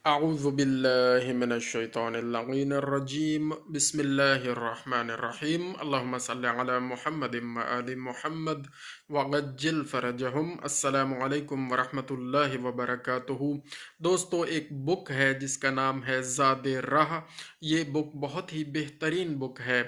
أعوذ بالله من الشيطان اللعين الرجيم بسم الله الرحمن الرحيم اللهم صل على محمد وآل محمد وعجل فرجهم السلام علیکم ورحمۃ اللہ وبرکاتہ۔ دوستو، ایک بک ہے جس کا نام ہے زاد راہ۔ یہ بک بہت ہی بہترین بک ہے،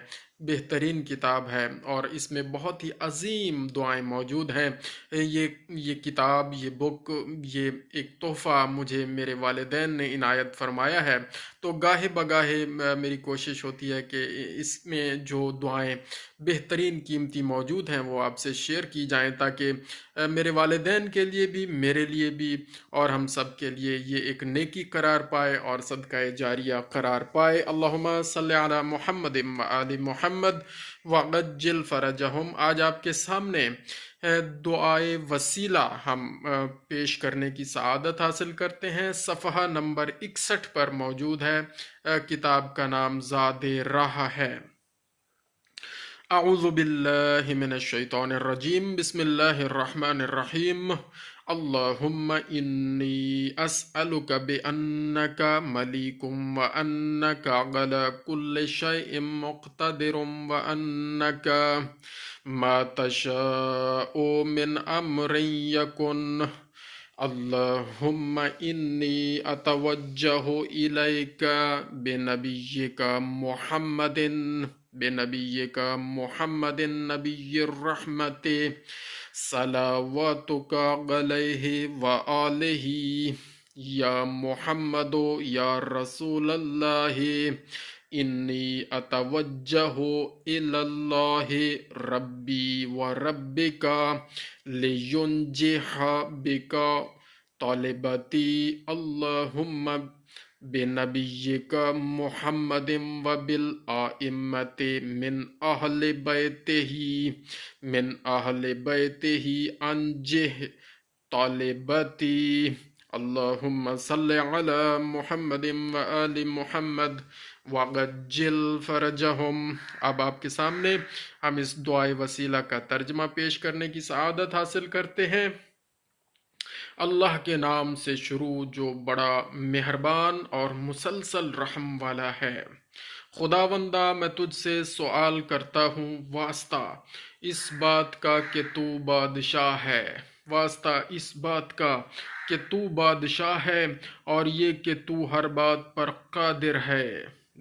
بہترین کتاب ہے، اور اس میں بہت ہی عظیم دعائیں موجود ہیں۔ یہ کتاب، یہ بک، یہ ایک تحفہ مجھے میرے والدین نے عنایت فرمایا ہے۔ تو گاہے بگاہے میری کوشش ہوتی ہے کہ اس میں جو دعائیں بہترین قیمتی موجود ہیں وہ آپ سے شیئر کی جائیں، تاکہ میرے والدین کے لیے بھی، میرے لیے بھی، اور ہم سب کے لیے یہ ایک نیکی قرار پائے اور صدقہ جاریہ قرار پائے۔ اللہم صلی علی محمد و آل محمد وعجل فرجہم۔ آج آپ کے سامنے دعائے وسیلہ ہم پیش کرنے کی سعادت حاصل کرتے ہیں۔ صفحہ نمبر 61 پر موجود ہے۔ کتاب کا نام زاد راہ ہے۔ اعوذ باللہ من الشیطان الرجیم بسم اللہ الرحمن الرحیم۔ اللہم انی اسألک بانک ملیک وانک علی کل شیء مقتدر وانک ما تشاء من امر یکن۔ اللہم انی اتوجہ الیک بنبیک محمد نبی الرحمت صلواتک علیہ وآلہ یا محمد یا رسول اللہ۔ انی اتوجہ الی اللہ ربی و ربک لینجح بک طالبتی۔ اللہم بنبیک محمد و بالآئمۃ من اہل بیتہ انجح طالبتی۔ اللہم صلی علی محمد و آل محمد وعجل فرجہم۔ اب آپ کے سامنے ہم اس دعائے وسیلہ کا ترجمہ پیش کرنے کی سعادت حاصل کرتے ہیں۔ اللہ کے نام سے شروع جو بڑا مہربان اور مسلسل رحم والا ہے۔ خداوندا، میں تجھ سے سوال کرتا ہوں واسطہ اس بات کا کہ تو بادشاہ ہے، واسطہ اس بات کا کہ تو بادشاہ ہے، اور یہ کہ تو ہر بات پر قادر ہے،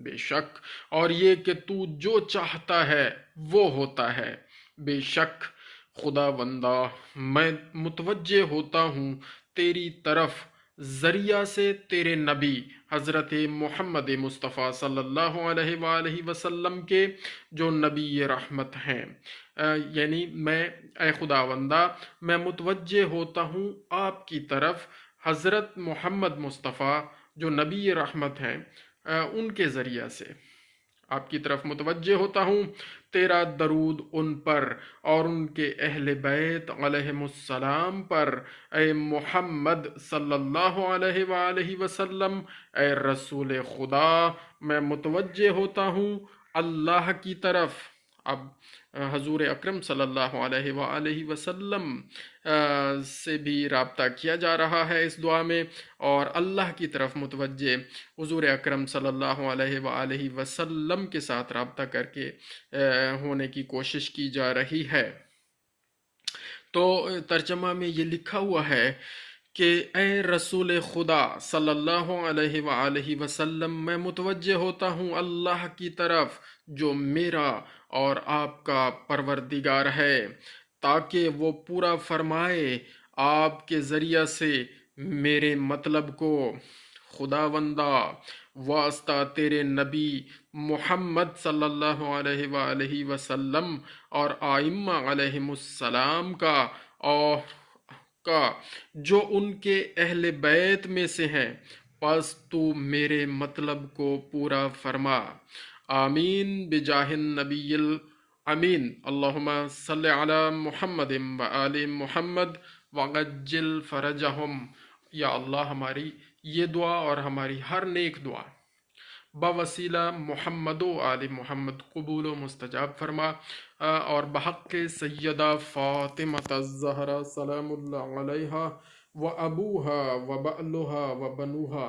بے شک، اور یہ کہ تو جو چاہتا ہے وہ ہوتا ہے، بے شک۔ خداوندا، میں متوجہ ہوتا ہوں تیری طرف ذریعہ سے تیرے نبی حضرت محمد مصطفیٰ صلی اللہ علیہ وآلہ وسلم کے، جو نبی رحمت ہیں۔ یعنی اے خداوندہ، میں متوجہ ہوتا ہوں آپ کی طرف حضرت محمد مصطفیٰ جو نبی رحمت ہیں، ان کے ذریعہ سے آپ کی طرف متوجہ ہوتا ہوں۔ تیرا درود ان پر اور ان کے اہل بیت علیہم السلام پر، اے محمد صلی اللہ علیہ وآلہ وسلم، اے رسول خدا۔ میں متوجہ ہوتا ہوں اللہ کی طرف۔ اب حضور اکرم صلی اللہ علیہ وآلہ وسلم سے بھی رابطہ کیا جا رہا ہے اس دعا میں، اور اللہ کی طرف متوجہ حضور اکرم صلی اللہ علیہ وآلہ وسلم کے ساتھ رابطہ کر کے ہونے کی کوشش کی جا رہی ہے۔ تو ترجمہ میں یہ لکھا ہوا ہے کہ اے رسول خدا صلی اللہ علیہ وآلہ وسلم، میں متوجہ ہوتا ہوں اللہ کی طرف جو میرا اور آپ کا پروردگار ہے، تاکہ وہ پورا فرمائے آپ کے ذریعہ سے میرے مطلب کو۔ خداوندا، واسطہ تیرے نبی محمد صلی اللہ علیہ وآلہ وسلم اور آئمہ علیہم السلام کا جو ان کے اہل بیت میں سے ہیں، پس تو میرے مطلب کو پورا فرما۔ آمین بجاہ النبی الامین۔ اللہم صلی علی محمد و آل محمد وعجل فرجہم۔ یا اللہ، ہماری یہ دعا اور ہماری ہر نیک دعا بوسیلہ محمد و آل محمد قبول و مستجاب فرما، اور بحق سیدہ فاطمہ الزہرا سلام اللہ علیہا و ابوہا و بعلہا و بنوہا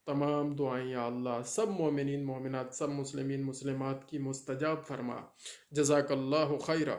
تمام دعائیں یا اللہ سب مومنین مومنات سب مسلمین مسلمات کی مستجاب فرما. جزاک اللہ خیرہ.